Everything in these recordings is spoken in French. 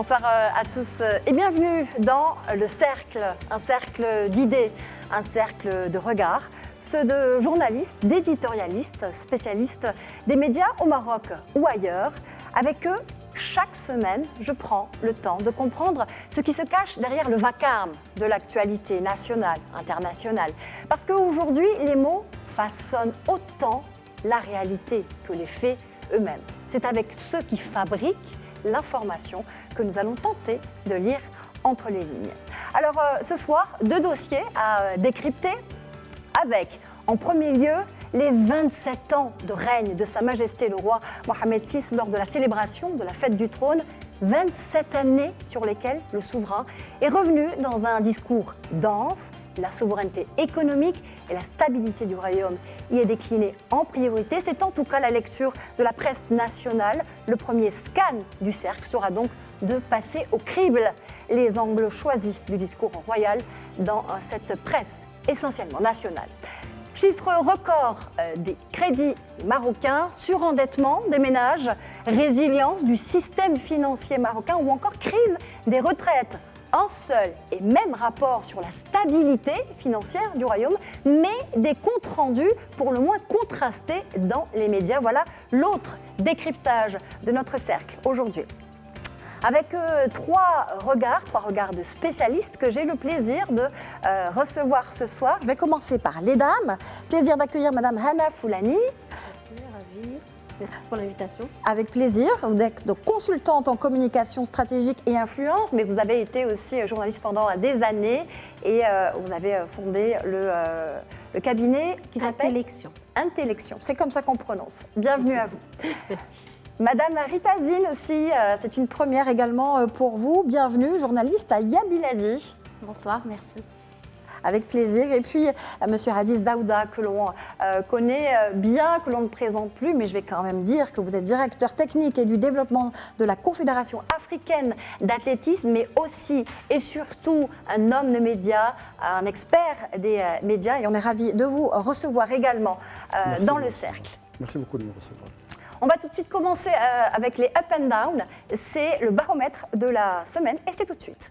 Bonsoir à tous et bienvenue dans le cercle, un cercle d'idées, un cercle de regards, ceux de journalistes, d'éditorialistes, spécialistes des médias au Maroc ou ailleurs. Avec eux, chaque semaine, je prends le temps de comprendre ce qui se cache derrière le vacarme de l'actualité nationale, internationale. Parce qu'aujourd'hui, les mots façonnent autant la réalité que les faits eux-mêmes. C'est avec ceux qui fabriquent l'information que nous allons tenter de lire entre les lignes. Alors ce soir, deux dossiers à décrypter avec, en premier lieu, les 27 ans de règne de Sa Majesté le roi Mohamed VI lors de la célébration de la fête du trône. 27 années sur lesquelles le souverain est revenu dans un discours dense. La souveraineté économique et la stabilité du royaume y est déclinée en priorité. C'est en tout cas la lecture de la presse nationale. Le premier scan du cercle sera donc de passer au crible les angles choisis du discours royal dans cette presse essentiellement nationale. Chiffre record des crédits marocains, surendettement des ménages, résilience du système financier marocain ou encore crise des retraites. Un seul et même rapport sur la stabilité financière du royaume, mais des comptes rendus pour le moins contrastés dans les médias. Voilà l'autre décryptage de notre cercle aujourd'hui. Avec trois regards de spécialistes que j'ai le plaisir de recevoir ce soir. Je vais commencer par les dames. Plaisir d'accueillir Madame Hana Foulani. Ravie. Merci pour l'invitation. Avec plaisir. Vous êtes donc consultante en communication stratégique et influence, mais vous avez été aussi journaliste pendant des années et vous avez fondé le cabinet qui s'appelle Intellection. C'est comme ça qu'on prononce. Bienvenue à vous. Merci. Madame Rita Zine aussi, c'est une première également pour vous. Bienvenue, journaliste à Yabiladi. Bonsoir, merci. Avec plaisir. Et puis, Monsieur Aziz Daouda, que l'on connaît bien, que l'on ne présente plus, mais je vais quand même dire que vous êtes directeur technique et du développement de la Confédération africaine d'athlétisme, mais aussi et surtout un homme de médias, un expert des médias. Et on est ravis de vous recevoir également dans le cercle. Merci beaucoup de me recevoir. On va tout de suite commencer avec les up and down. C'est le baromètre de la semaine et c'est tout de suite.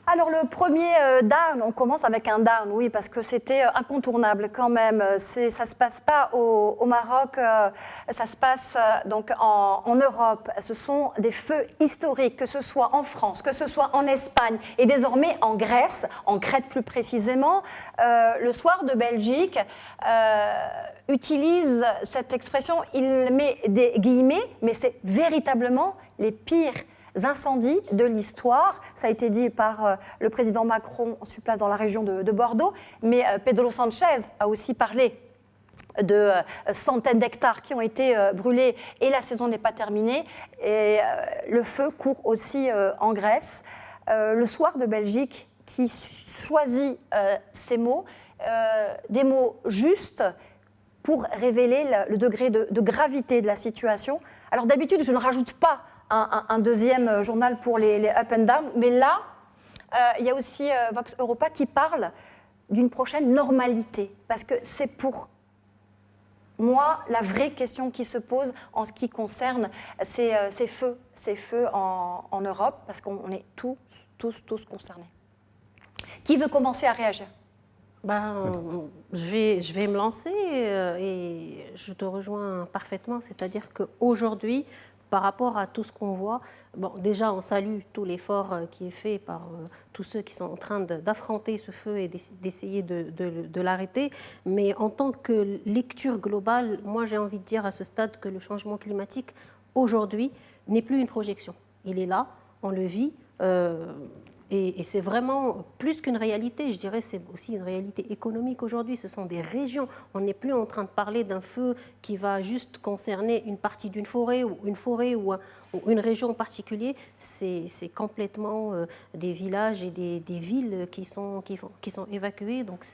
Alors le premier down, on commence avec un down, oui, parce que c'était incontournable quand même. Ça se passe pas au Maroc, ça se passe donc en Europe. Ce sont des feux historiques, que ce soit en France, que ce soit en Espagne et désormais en Grèce, en Crète plus précisément. Le soir de Belgique utilise cette expression, il met des guillemets, mais c'est véritablement les pires incendies de l'histoire. Ça a été dit par le président Macron sur place dans la région de Bordeaux, mais Pedro Sanchez a aussi parlé de centaines d'hectares qui ont été brûlés et la saison n'est pas terminée. Et le feu court aussi en Grèce. Le soir de Belgique qui choisit ces mots, des mots justes pour révéler le degré de gravité de la situation. Alors d'habitude, je ne rajoute pas un deuxième journal pour les up and down, mais là, il y a aussi Vox Europa qui parle d'une prochaine normalité, parce que c'est pour moi la vraie question qui se pose en ce qui concerne ces feux en Europe, parce qu'on est tous concernés. Qui veut commencer à réagir ? Je vais me lancer et je te rejoins parfaitement, c'est-à-dire qu'aujourd'hui, par rapport à tout ce qu'on voit, déjà on salue tout l'effort qui est fait par tous ceux qui sont en train d'affronter ce feu et d'essayer de l'arrêter, mais en tant que lecture globale, moi j'ai envie de dire à ce stade que le changement climatique aujourd'hui n'est plus une projection. Il est là, on le vit. Et c'est vraiment plus qu'une réalité, je dirais, c'est aussi une réalité économique aujourd'hui. Ce sont des régions. On n'est plus en train de parler d'un feu qui va juste concerner une partie d'une forêt ou une région en particulier. C'est complètement des villages et des villes qui sont évacuées. Donc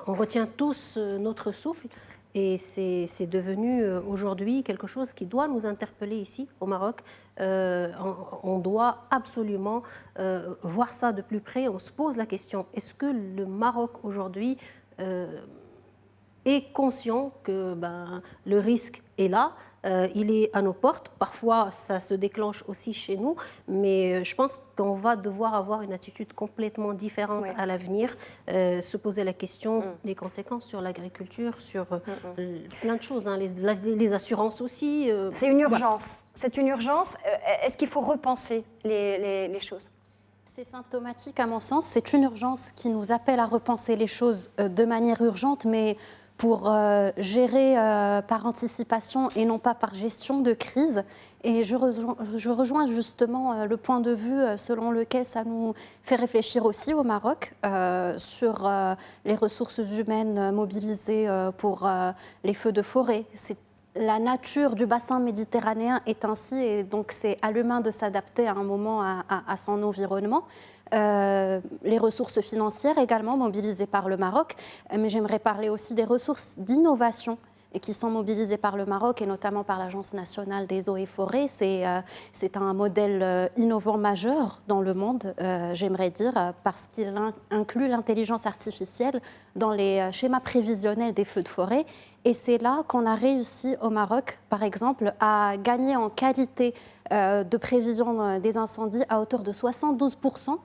on retient tous notre souffle. Et c'est devenu aujourd'hui quelque chose qui doit nous interpeller ici au Maroc. On doit absolument voir ça de plus près. On se pose la question, est-ce que le Maroc aujourd'hui est conscient que le risque est là, il est à nos portes. Parfois, ça se déclenche aussi chez nous, mais je pense qu'on va devoir avoir une attitude complètement différente à l'avenir, se poser la question des conséquences sur l'agriculture, sur plein de choses, hein, les assurances aussi. C'est une urgence. C'est une urgence. Est-ce qu'il faut repenser les choses ? C'est symptomatique à mon sens. C'est une urgence qui nous appelle à repenser les choses de manière urgente, mais pour gérer par anticipation et non pas par gestion de crise. Et je rejoins justement le point de vue selon lequel ça nous fait réfléchir aussi au Maroc sur les ressources humaines mobilisées pour les feux de forêt. La nature du bassin méditerranéen est ainsi, et donc c'est à l'humain de s'adapter à un moment à son environnement. Les ressources financières également mobilisées par le Maroc, mais j'aimerais parler aussi des ressources d'innovation et qui sont mobilisées par le Maroc et notamment par l'Agence nationale des eaux et forêts. C'est un modèle innovant majeur dans le monde, j'aimerais dire, parce qu'il inclut l'intelligence artificielle dans les schémas prévisionnels des feux de forêt. Et c'est là qu'on a réussi au Maroc, par exemple, à gagner en qualité de prévision des incendies à hauteur de 72%.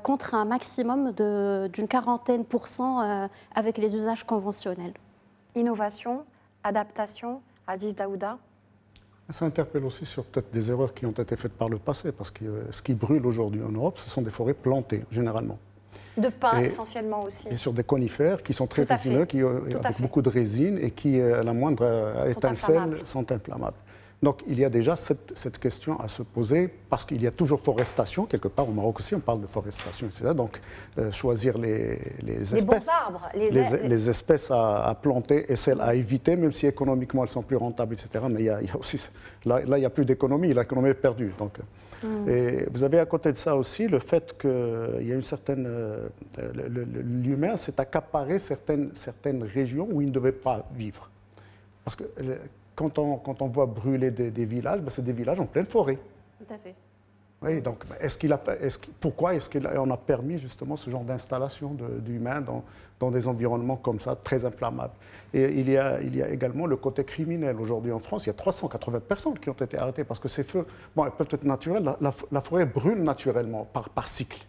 Contre un maximum d'une 40% avec les usages conventionnels. Innovation, adaptation, Aziz Daouda. Ça interpelle aussi sur peut-être des erreurs qui ont été faites par le passé, parce que ce qui brûle aujourd'hui en Europe, ce sont des forêts plantées, généralement. De pins, essentiellement aussi. Et sur des conifères qui sont très résineux, avec beaucoup de résine et qui, à la moindre étincelle, sont inflammables. Donc il y a déjà cette question à se poser, parce qu'il y a toujours forestation, quelque part au Maroc aussi, on parle de forestation, etc. Donc choisir les espèces, bons arbres, les espèces à planter et celles à éviter, même si économiquement elles sont plus rentables, etc. Mais il y a aussi, là il n'y a plus d'économie, l'économie est perdue. Donc, et vous avez à côté de ça aussi le fait qu'il y a une certaine... l'humain s'est accaparé certaines régions où il ne devait pas vivre. Parce que... Quand on voit brûler des villages, c'est des villages en pleine forêt. Tout à fait. Oui, donc pourquoi est-ce qu'on a permis justement ce genre d'installation d'humains dans des environnements comme ça, très inflammables? Et il y a également le côté criminel. Aujourd'hui en France, il y a 380 personnes qui ont été arrêtées parce que ces feux, elles peuvent être naturels, la forêt brûle naturellement par cycle.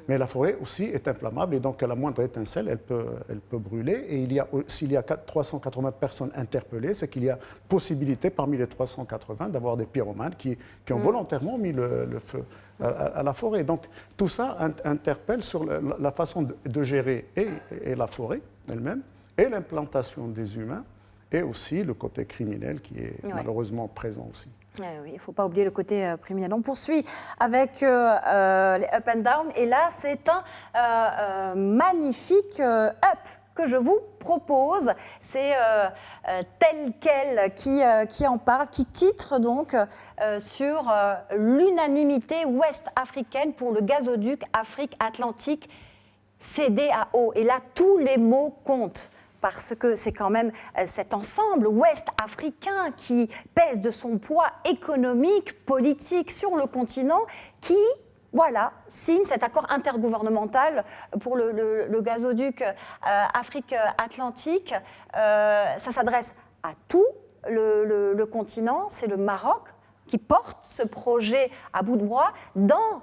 Mais la forêt aussi est inflammable et donc à la moindre étincelle, elle peut brûler. Et s'il y a 380 personnes interpellées, c'est qu'il y a possibilité parmi les 380 d'avoir des pyromanes qui ont volontairement mis le feu à la forêt. Donc tout ça interpelle sur la façon de gérer et la forêt elle-même, et l'implantation des humains, et aussi le côté criminel qui est malheureusement présent aussi. Oui, il ne faut pas oublier le côté criminel. On poursuit avec les up and down. Et là, c'est un magnifique up que je vous propose. C'est Tel Quel qui en parle, qui titre donc sur l'unanimité ouest-africaine pour le gazoduc Afrique-Atlantique CEDEAO. Et là, tous les mots comptent. Parce que c'est quand même cet ensemble ouest-africain qui pèse de son poids économique, politique sur le continent, qui signe cet accord intergouvernemental pour le gazoduc Afrique-Atlantique. Ça s'adresse à tout le continent, c'est le Maroc qui porte ce projet à bout de bras dans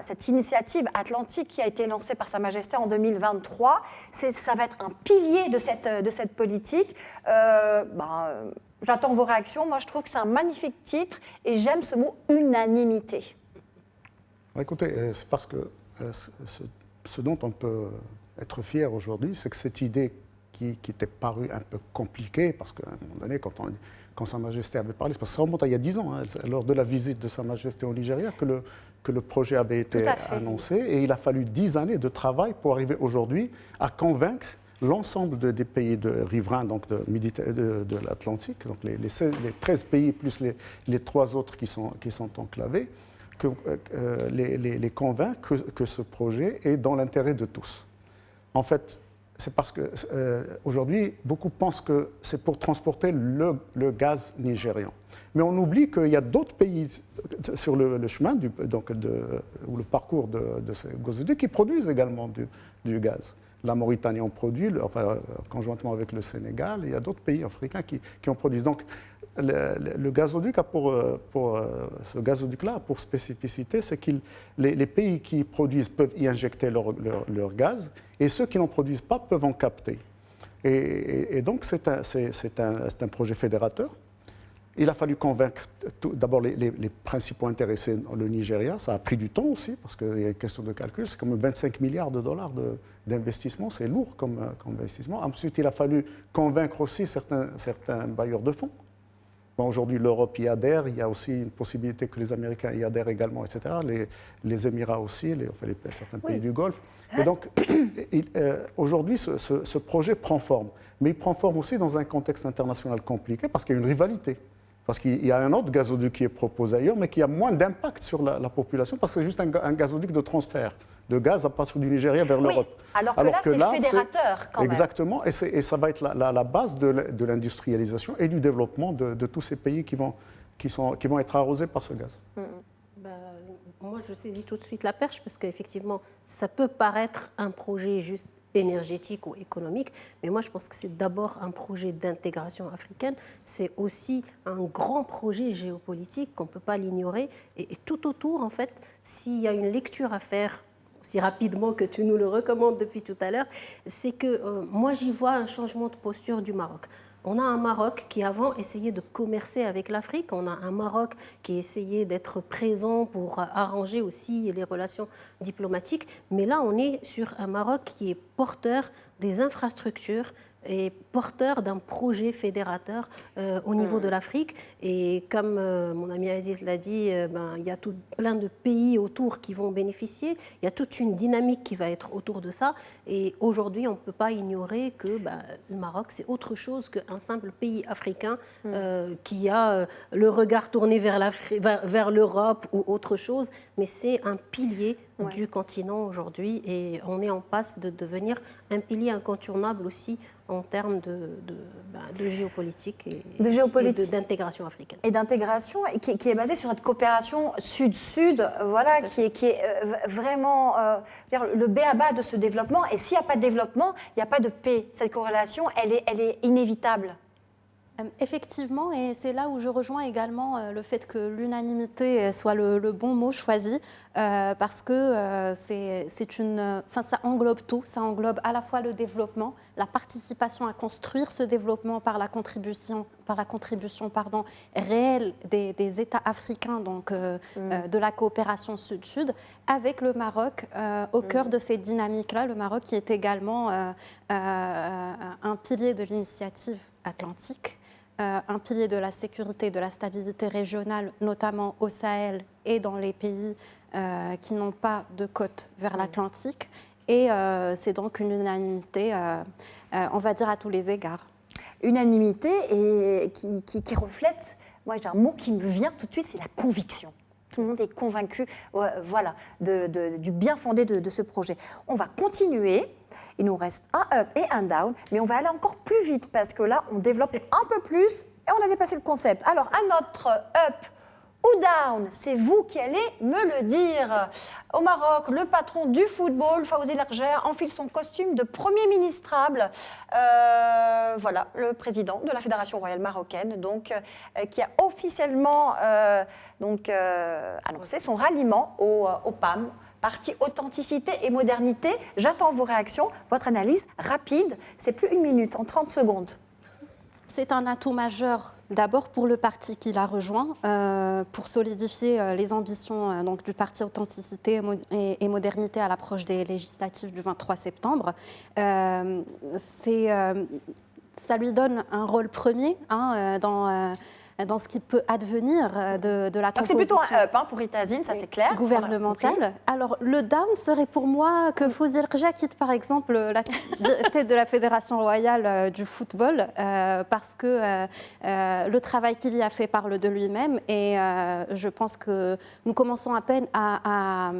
cette initiative atlantique qui a été lancée par Sa Majesté en 2023. Ça va être un pilier de cette politique. J'attends vos réactions. Moi, je trouve que c'est un magnifique titre et j'aime ce mot « unanimité ». Écoutez, c'est parce que ce dont on peut être fier aujourd'hui, c'est que cette idée qui était parue un peu compliquée, parce qu'à un moment donné, quand Sa Majesté avait parlé, parce que ça remonte à il y a 10 ans, lors de la visite de Sa Majesté au Nigeria, que le projet avait été annoncé, et il a fallu 10 années de travail pour arriver aujourd'hui à convaincre l'ensemble des pays riverains donc de l'Atlantique, donc les 13 pays plus les 3 autres qui sont enclavés, les convaincre que ce projet est dans l'intérêt de tous. En fait, c'est parce qu'aujourd'hui, beaucoup pensent que c'est pour transporter le gaz nigérian. Mais on oublie qu'il y a d'autres pays sur le chemin, ou le parcours de ces gazoducs qui produisent également du gaz. La Mauritanie en produit, conjointement avec le Sénégal. Il y a d'autres pays africains qui en produisent. Donc, le gazoduc ce gazoduc-là a pour spécificité, c'est que les pays qui produisent peuvent y injecter leur gaz, et ceux qui n'en produisent pas peuvent en capter. Et donc, c'est un projet fédérateur. Il a fallu convaincre d'abord les principaux intéressés, le Nigeria. Ça a pris du temps aussi, parce qu'il y a une question de calcul. C'est comme 25 milliards de dollars d'investissement. C'est lourd comme investissement. Ensuite, il a fallu convaincre aussi certains bailleurs de fonds. Bon, aujourd'hui, l'Europe y adhère. Il y a aussi une possibilité que les Américains y adhèrent également, etc. Les Émirats aussi, certains pays du Golfe. Et donc, aujourd'hui, ce projet prend forme. Mais il prend forme aussi dans un contexte international compliqué, parce qu'il y a une rivalité. Parce qu'il y a un autre gazoduc qui est proposé ailleurs, mais qui a moins d'impact sur la population, parce que c'est juste un gazoduc de transfert de gaz à partir du Nigeria vers l'Europe. Alors que là, c'est fédérateur quand même. Exactement, et ça va être la base de l'industrialisation et du développement de tous ces pays qui vont être arrosés par ce gaz. Moi, je saisis tout de suite la perche, parce qu'effectivement, ça peut paraître un projet juste énergétique ou économique, mais moi je pense que c'est d'abord un projet d'intégration africaine, c'est aussi un grand projet géopolitique qu'on ne peut pas l'ignorer, et tout autour, en fait, s'il y a une lecture à faire aussi rapidement que tu nous le recommandes depuis tout à l'heure, c'est que moi j'y vois un changement de posture du Maroc. On a un Maroc qui avant essayait de commercer avec l'Afrique, on a un Maroc qui essayait d'être présent pour arranger aussi les relations diplomatiques, mais là on est sur un Maroc qui est porteur des infrastructures et porteur d'un projet fédérateur au niveau de l'Afrique. Et comme mon ami Aziz l'a dit, il y a plein de pays autour qui vont bénéficier. Il y a toute une dynamique qui va être autour de ça. Et aujourd'hui, on ne peut pas ignorer que le Maroc, c'est autre chose qu'un simple pays africain qui a le regard tourné vers l'Europe ou autre chose. Mais c'est un pilier du continent aujourd'hui. Et on est en passe de devenir un pilier incontournable aussi en termes de géopolitique et d'intégration africaine. Et d'intégration qui est basée sur cette coopération sud-sud, voilà, qui est vraiment le b.a.-ba de ce développement. Et s'il n'y a pas de développement, il n'y a pas de paix. Cette corrélation, elle est inévitable. Effectivement, et c'est là où je rejoins également le fait que l'unanimité soit le bon mot choisi, parce que ça englobe tout, ça englobe à la fois le développement, la participation à construire ce développement par la contribution réelle des États africains, donc de la coopération sud-sud, avec le Maroc au cœur de ces dynamiques-là, le Maroc qui est également un pilier de l'initiative atlantique, un pilier de la sécurité, de la stabilité régionale, notamment au Sahel et dans les pays qui n'ont pas de côte vers l'Atlantique. Et c'est donc une unanimité, on va dire, à tous les égards. Unanimité et qui reflète, moi j'ai un mot qui me vient tout de suite, c'est la conviction. Tout le monde est convaincu voilà, du bien fondé de ce projet. On va continuer. Il nous reste un up et un down, mais on va aller encore plus vite parce que là, on développe un peu plus et on a dépassé le concept. Alors, un autre up ou down, c'est vous qui allez me le dire. Au Maroc, le patron du football, Fawzi Larger, enfile son costume de premier ministrable. Voilà, le président de la Fédération royale marocaine, donc, qui a officiellement annoncé son ralliement au PAM, Parti Authenticité et Modernité. J'attends vos réactions, votre analyse rapide. C'est plus une minute, en 30 secondes. C'est un atout majeur, d'abord pour le parti qui l'a rejoint, pour solidifier les ambitions donc, du parti Authenticité et Modernité à l'approche des législatives du 23 septembre. Ça lui donne un rôle premier dans ce qui peut advenir de la composition. C'est plutôt un up pour Itazine, ça c'est clair. Gouvernementale. Alors le down serait pour moi que Fawzi Larger quitte par exemple la tête de la Fédération royale du football parce que le travail qu'il y a fait parle de lui-même et je pense que nous commençons à peine à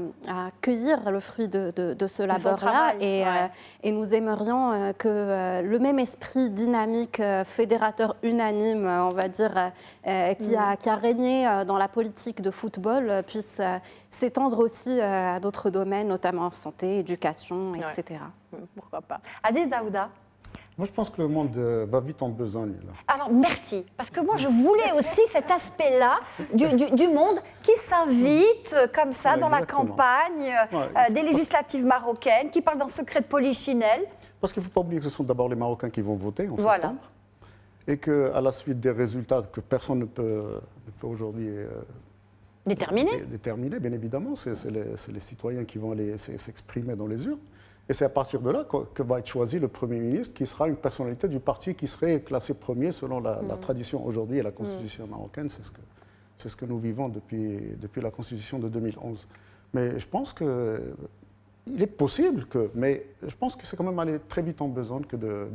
cueillir le fruit de ce labeur-là et nous aimerions que le même esprit dynamique, fédérateur unanime, on va dire, qui a régné dans la politique de football puisse s'étendre aussi à d'autres domaines, notamment santé, éducation, etc. Pourquoi pas. Aziz Daouda. Moi, je pense que le monde va vite en besogne. Là. Alors, merci. Parce que moi, je voulais aussi cet aspect-là du monde qui s'invite comme ça dans la Exactement. campagne des législatives marocaines, qui parle d'un secret de polichinelle. Parce qu'il ne faut pas oublier que ce sont d'abord les Marocains qui vont voter en Voilà. septembre. Et qu'à la suite des résultats que personne ne peut aujourd'hui déterminer, bien évidemment, c'est les citoyens qui vont aller s'exprimer dans les urnes. Et c'est à partir de là que va être choisi le Premier ministre, qui sera une personnalité du parti qui serait classé premier selon la tradition aujourd'hui et la Constitution marocaine. C'est ce que nous vivons depuis la Constitution de 2011. Mais je pense qu'il est possible mais je pense que c'est quand même aller très vite en besogne que de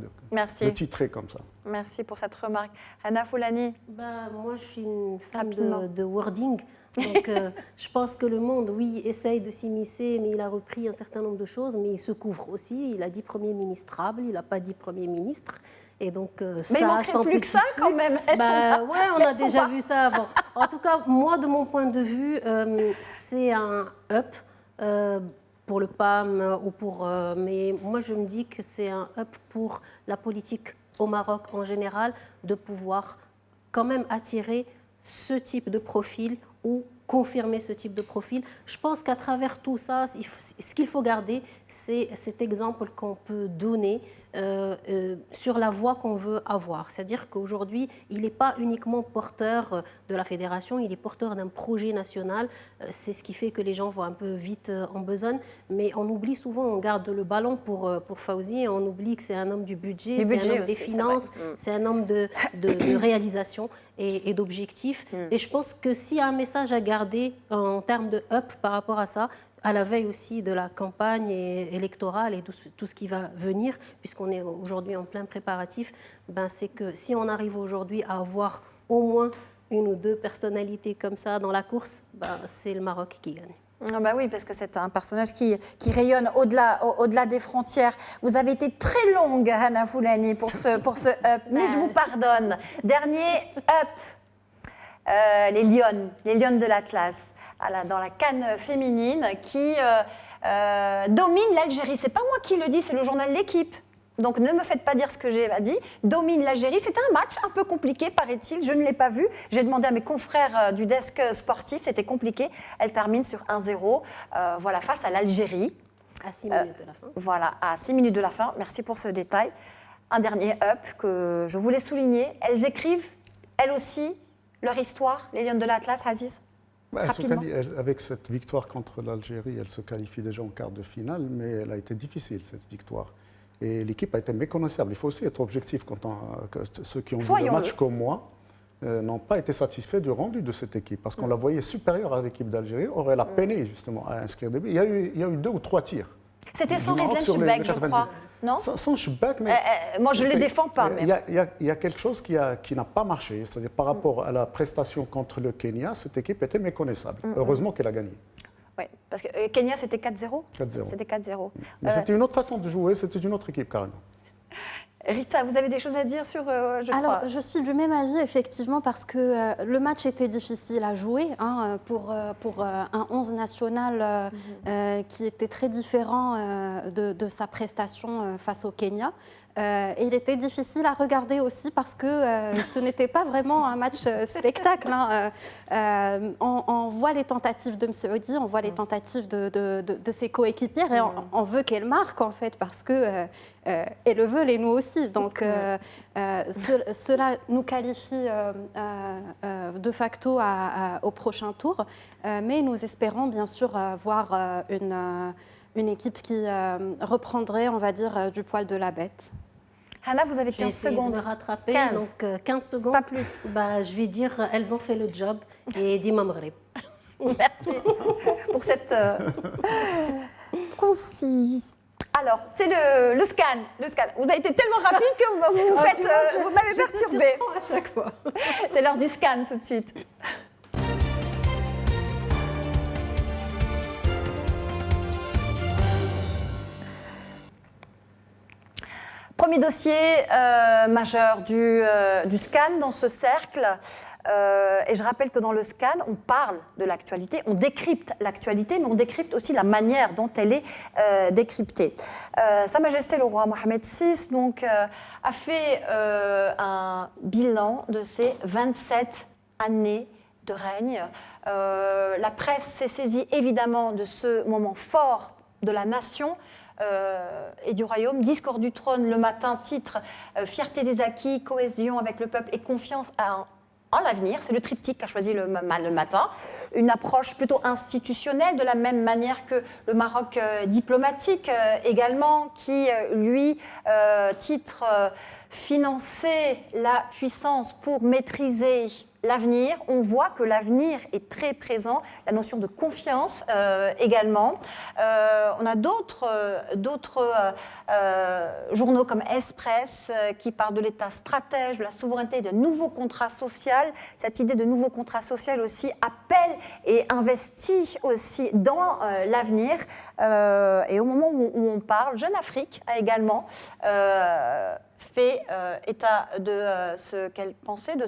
titrer comme ça. Merci pour cette remarque. Hana Foulani. Moi, je suis une femme Rapidement. de wording. Donc, je pense que le monde, oui, essaye de s'immiscer, mais il a repris un certain nombre de choses, mais il se couvre aussi. Il a dit Premier ministrable, il n'a pas dit Premier ministre. Et donc, mais il manquerait plus que ça, quand même. On a déjà vu ça avant. En tout cas, moi, de mon point de vue, c'est un up pour le PAM ou mais moi, je me dis que c'est un up pour la politique au Maroc en général, de pouvoir quand même attirer ce type de profil ou confirmer ce type de profil. Je pense qu'à travers tout ça, ce qu'il faut garder, c'est cet exemple qu'on peut donner sur la voie qu'on veut avoir. C'est-à-dire qu'aujourd'hui, il n'est pas uniquement porteur de la fédération, il est porteur d'un projet national. C'est ce qui fait que les gens vont un peu vite en besogne. Mais on oublie souvent, on garde le ballon pour Fawzi, et on oublie que c'est un homme du budget, c'est un homme des finances, c'est un homme de réalisation et d'objectifs. Et je pense que s'il y a un message à garder en termes de up par rapport à ça, à la veille aussi de la campagne électorale et tout ce qui va venir, puisqu'on est aujourd'hui en plein préparatif, c'est que si on arrive aujourd'hui à avoir au moins une ou deux personnalités comme ça dans la course, c'est le Maroc qui gagne. Ah oui, parce que c'est un personnage qui rayonne au-delà des frontières. Vous avez été très longue, Hana Foulani, pour ce up, mais je vous pardonne. Dernier up. Les Lionnes de l'Atlas, dans la CAN féminine, qui domine l'Algérie. C'est pas moi qui le dis, c'est le journal L'Équipe. Donc ne me faites pas dire ce que j'ai dit. Domine l'Algérie. C'était un match un peu compliqué, paraît-il. Je ne l'ai pas vu. J'ai demandé à mes confrères du desk sportif. C'était compliqué. Elle termine sur 1-0 face à l'Algérie. À 6 minutes de la fin. Voilà, à 6 minutes de la fin. Merci pour ce détail. Un dernier up que je voulais souligner. Elles écrivent, elles aussi, leur histoire, les Lionnes de l'Atlas, Aziz. Avec cette victoire contre l'Algérie, elle se qualifie déjà en quart de finale, mais elle a été difficile, cette victoire. Et l'équipe a été méconnaissable. Il faut aussi être objectif quand ceux qui ont vu le match comme moi n'ont pas été satisfaits du rendu de cette équipe, parce qu'on la voyait supérieure à l'équipe d'Algérie. Or, elle a peiné justement à inscrire des buts. Il y a eu 2 ou 3 tirs. C'était sans Rizlan Chibek, je crois, non? Sans Chibek, mais... moi, je ne les défends pas. Il y a quelque chose qui n'a pas marché. C'est-à-dire par rapport à la prestation contre le Kenya, cette équipe était méconnaissable. Heureusement qu'elle a gagné. Oui, parce que Kenya, c'était 4-0. 4-0. C'était 4-0. Mais c'était une autre façon de jouer, c'était une autre équipe, carrément. Rita, vous avez des choses à dire sur, je suis du même avis, effectivement, parce que le match était difficile à jouer pour un 11 national qui était très différent de sa prestation face au Kenya. Et il était difficile à regarder aussi parce que ce n'était pas vraiment un match spectacle. On voit les tentatives de Msaoudi, on voit les tentatives de ses coéquipières et on veut qu'elle marque en fait parce que elle le veut et nous aussi. Donc cela nous qualifie de facto au prochain tour. Mais nous espérons bien sûr voir une équipe qui reprendrait, on va dire, du poil de la bête. Hana, vous avez 15 secondes. Je vais me rattraper, 15. donc 15 secondes. Pas plus. Je vais dire, elles ont fait le job et Dima Maghreb. Merci pour cette concise. Alors, c'est le scan. Vous avez été tellement rapide que vous m'avez perturbé. À chaque fois. C'est l'heure du scan tout de suite. Premier dossier majeur du scan dans ce cercle. Et je rappelle que dans le scan, on parle de l'actualité, on décrypte l'actualité, mais on décrypte aussi la manière dont elle est décryptée. Sa Majesté le roi Mohamed VI donc, a fait un bilan de ses 27 années de règne. La presse s'est saisie évidemment de ce moment fort de la nation et du royaume. Discours du trône le matin, titre fierté des acquis, cohésion avec le peuple et confiance en l'avenir. C'est le triptyque qu'a choisi le matin. Une approche plutôt institutionnelle, de la même manière que le Maroc diplomatique également, qui lui titre financer la puissance pour maîtriser l'avenir. On voit que l'avenir est très présent, la notion de confiance également. On a d'autres journaux comme Express qui parlent de l'État stratège, de la souveraineté, de nouveau contrat social. Cette idée de nouveau contrat social aussi appelle et investit aussi dans l'avenir. Et au moment où on parle, Jeune Afrique a également fait état de ce qu'elle pensait de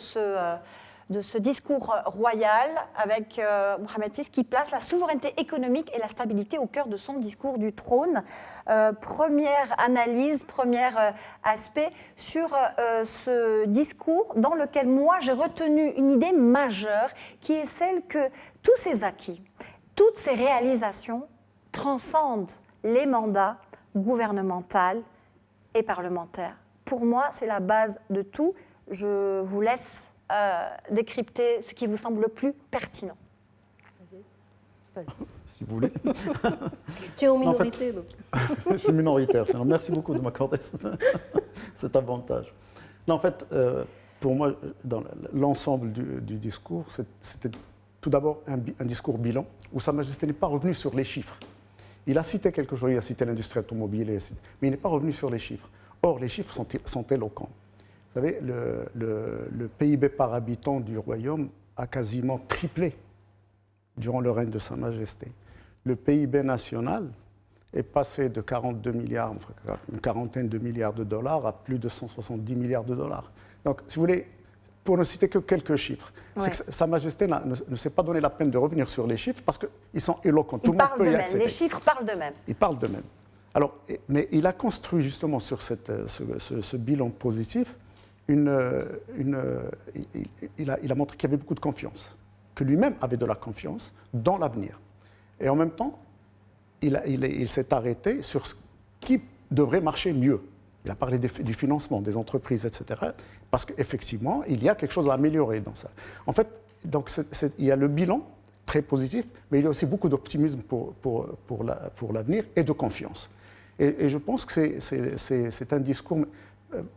ce discours royal avec Mohamed VI qui place la souveraineté économique et la stabilité au cœur de son discours du trône. Première analyse, premier aspect sur ce discours dans lequel moi j'ai retenu une idée majeure qui est celle que tous ces acquis, toutes ces réalisations transcendent les mandats gouvernementaux et parlementaires. Pour moi, c'est la base de tout. Je vous laisse décrypter ce qui vous semble le plus pertinent. Vas-y. Si vous voulez. Tu es en minorité, donc. Je suis minoritaire, sinon merci beaucoup de m'accorder cet avantage. Non, en fait, pour moi, dans l'ensemble du discours, c'était tout d'abord un discours bilan, où Sa Majesté n'est pas revenue sur les chiffres. Il a cité quelque chose, il a cité l'industrie automobile, mais il n'est pas revenu sur les chiffres. Or, les chiffres sont éloquents. Vous savez, le PIB par habitant du royaume a quasiment triplé durant le règne de Sa Majesté. Le PIB national est passé de 42 milliards, enfin, une quarantaine de milliards de dollars à plus de 170 milliards de dollars. Donc, si vous voulez, pour ne citer que quelques chiffres, c'est que Sa Majesté ne s'est pas donné la peine de revenir sur les chiffres parce qu'ils sont éloquents. Tout le monde peut y accéder. Les chiffres parlent d'eux-mêmes. Ils parlent d'eux-mêmes. Alors, mais il a construit justement sur ce bilan positif, il a montré qu'il y avait beaucoup de confiance, que lui-même avait de la confiance dans l'avenir. Et en même temps, il s'est arrêté sur ce qui devrait marcher mieux. Il a parlé du financement des entreprises, etc. Parce qu'effectivement, il y a quelque chose à améliorer dans ça. En fait, donc il y a le bilan très positif, mais il y a aussi beaucoup d'optimisme pour l'avenir et de confiance. Et je pense que c'est un discours,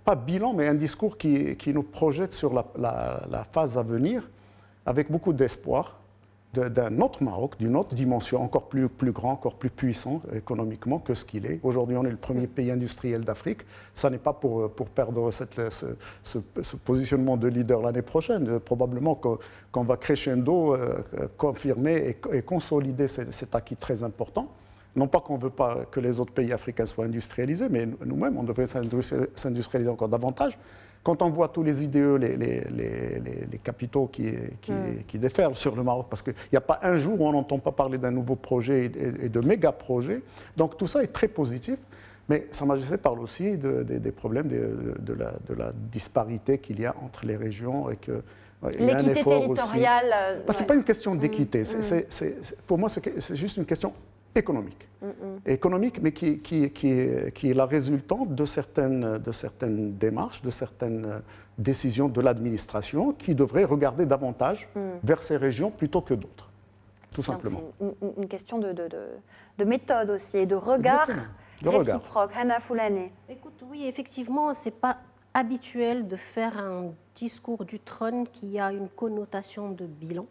pas bilan, mais un discours qui nous projette sur la phase à venir avec beaucoup d'espoir d'un autre Maroc, d'une autre dimension, encore plus grand, encore plus puissant économiquement que ce qu'il est. Aujourd'hui, on est le premier pays industriel d'Afrique. Ça n'est pas pour perdre ce positionnement de leader l'année prochaine. Probablement qu'on va crescendo, confirmer et consolider cet acquis très important. Non pas qu'on ne veut pas que les autres pays africains soient industrialisés, mais nous-mêmes, on devrait s'industrialiser encore davantage. Quand on voit tous les IDE, les capitaux qui déferlent sur le Maroc, parce qu'il n'y a pas un jour où on n'entend pas parler d'un nouveau projet et de méga-projets. Donc tout ça est très positif, mais Sa Majesté parle aussi des problèmes de la disparité qu'il y a entre les régions et que... L'équité territoriale... Ce n'est pas une question d'équité. Pour moi, c'est juste une question économique. Économique, mais qui est la résultante de certaines démarches, de certaines décisions de l'administration qui devrait regarder davantage vers ces régions plutôt que d'autres, tout simplement. C'est une question de méthode aussi et de regard réciproque. Hana Foulane. Écoute, oui, effectivement, ce n'est pas habituel de faire un discours du trône qui a une connotation de bilan.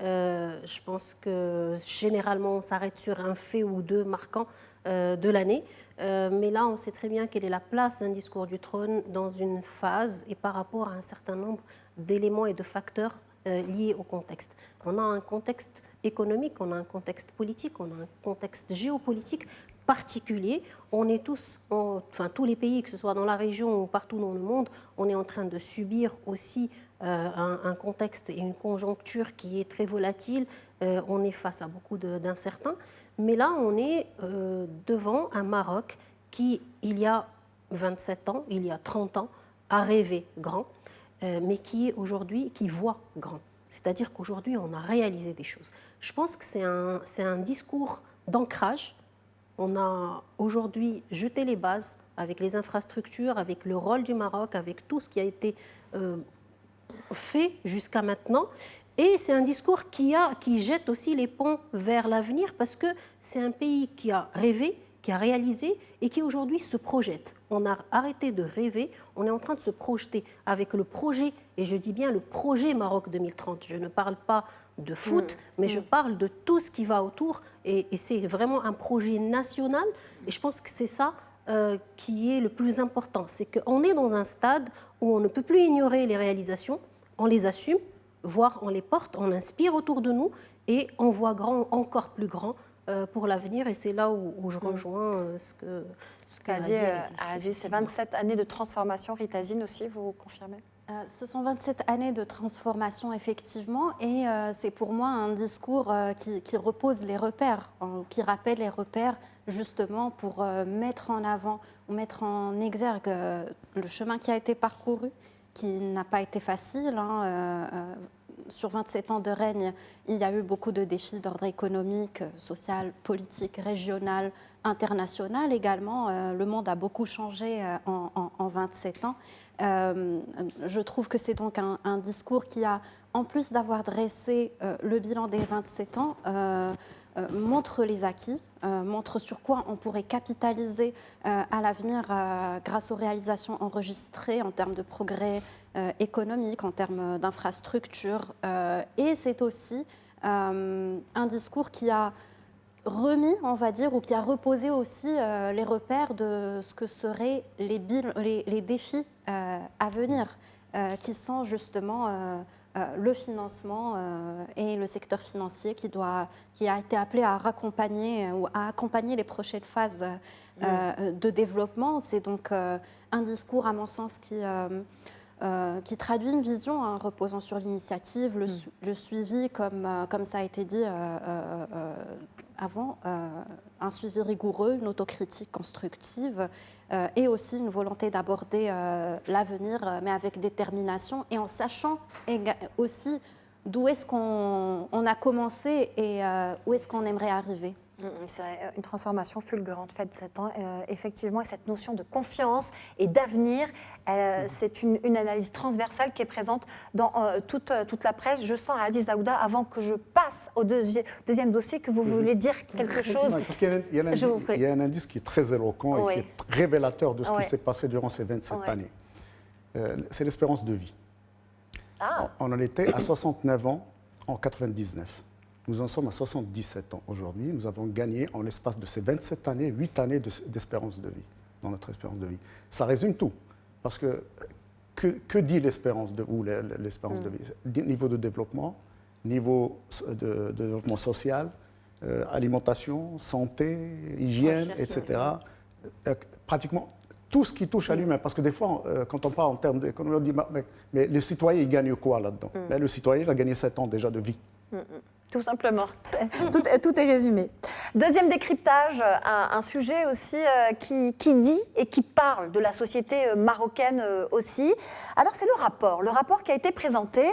Je pense que généralement on s'arrête sur un fait ou deux marquants de l'année, mais là on sait très bien quelle est la place d'un discours du trône dans une phase et par rapport à un certain nombre d'éléments et de facteurs liés au contexte. On a un contexte économique, on a un contexte politique, on a un contexte géopolitique particulier. On est tous, enfin tous les pays, que ce soit dans la région ou partout dans le monde, on est en train de subir aussi un contexte et une conjoncture qui est très volatile. On est face à beaucoup d'incertains. Mais là, on est devant un Maroc qui, il y a 27 ans, il y a 30 ans, a rêvé grand, mais qui aujourd'hui, qui voit grand. C'est-à-dire qu'aujourd'hui, on a réalisé des choses. Je pense que c'est un discours d'ancrage. On a aujourd'hui jeté les bases avec les infrastructures, avec le rôle du Maroc, avec tout ce qui a été fait jusqu'à maintenant. Et c'est un discours qui jette aussi les ponts vers l'avenir parce que c'est un pays qui a rêvé, qui a réalisé et qui aujourd'hui se projette. On a arrêté de rêver, on est en train de se projeter avec le projet, et je dis bien le projet Maroc 2030. Je ne parle pas de foot, mais je parle de tout ce qui va autour et c'est vraiment un projet national et je pense que c'est ça qui est le plus important. C'est qu'on est dans un stade où on ne peut plus ignorer les réalisations, on les assume, voire on les porte, on inspire autour de nous et on voit grand, encore plus grand pour l'avenir. Et c'est là où je rejoins ce qu'a dit Aziz. C'est 27 années de transformation. Ritazine aussi, vous confirmez? Ce sont 27 années de transformation, effectivement, et c'est pour moi un discours qui repose les repères, qui rappelle les repères justement pour mettre en avant, ou mettre en exergue le chemin qui a été parcouru, qui n'a pas été facile. Sur 27 ans de règne, il y a eu beaucoup de défis d'ordre économique, social, politique, régional, international également. Le monde a beaucoup changé en 27 ans. Je trouve que c'est donc un discours qui a, en plus d'avoir dressé le bilan des 27 ans, montre les acquis, montre sur quoi on pourrait capitaliser à l'avenir grâce aux réalisations enregistrées en termes de progrès économique, en termes d'infrastructures. Et c'est aussi un discours qui a remis, on va dire, ou qui a reposé aussi les repères de ce que seraient les défis à venir, qui sont justement le financement et le secteur financier qui a été appelé à raccompagner ou à accompagner les prochaines phases de développement. C'est donc un discours, à mon sens, qui traduit une vision reposant sur l'initiative, le suivi, comme ça a été dit avant, un suivi rigoureux, une autocritique constructive et aussi une volonté d'aborder l'avenir, mais avec détermination et en sachant aussi d'où est-ce qu'on a commencé et où est-ce qu'on aimerait arriver. C'est une transformation fulgurante faite de 7 ans, effectivement, et cette notion de confiance et d'avenir, c'est une analyse transversale qui est présente dans toute la presse. Je sens, Aziz Daouda, avant que je passe au deuxième dossier, que vous voulez dire quelque chose. Parce qu'il y a un indice qui est très éloquent et qui est révélateur de ce qui s'est passé durant ces 27 années. C'est l'espérance de vie. On en était à 69 ans en 99. Nous en sommes à 77 ans aujourd'hui. Nous avons gagné en l'espace de ces 27 années, 8 années d'espérance de vie, dans notre espérance de vie. Ça résume tout. Parce que dit l'espérance de vie? Niveau de développement, niveau de développement social, alimentation, santé, hygiène, etc. Pratiquement tout ce qui touche à l'humain. Parce que des fois, quand on parle en termes d'économie, on dit mais le citoyen, il gagne quoi là-dedans? Le citoyen, il a gagné 7 ans déjà de vie. Tout simplement. Tout est résumé. Deuxième décryptage, un sujet aussi qui dit et qui parle de la société marocaine aussi. Alors, c'est le rapport qui a été présenté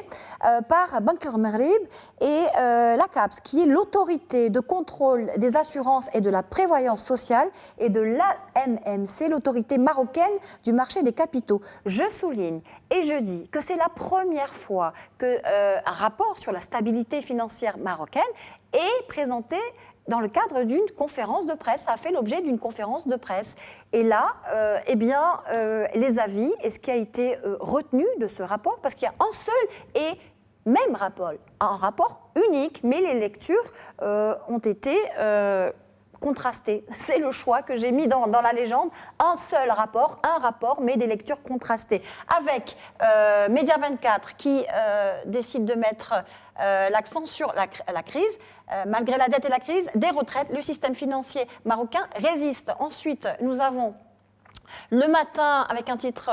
par Banque El Maghreb et la CAPS, qui est l'autorité de contrôle des assurances et de la prévoyance sociale, et de l'AMMC, l'autorité marocaine du marché des capitaux. Je souligne et je dis que c'est la première fois qu'un rapport sur la stabilité financière marocaine est présenté dans le cadre d'une conférence de presse. Ça a fait l'objet d'une conférence de presse. Et là, les avis et ce qui a été retenu de ce rapport, parce qu'il y a un seul et même rapport, un rapport unique, mais les lectures ont été contrastées. C'est le choix que j'ai mis dans la légende. Un rapport, mais des lectures contrastées. Avec Média 24 qui décide de mettre l'accent sur la crise. Malgré la dette et la crise, des retraites, le système financier marocain résiste. Ensuite, nous avons Le Matin, avec un titre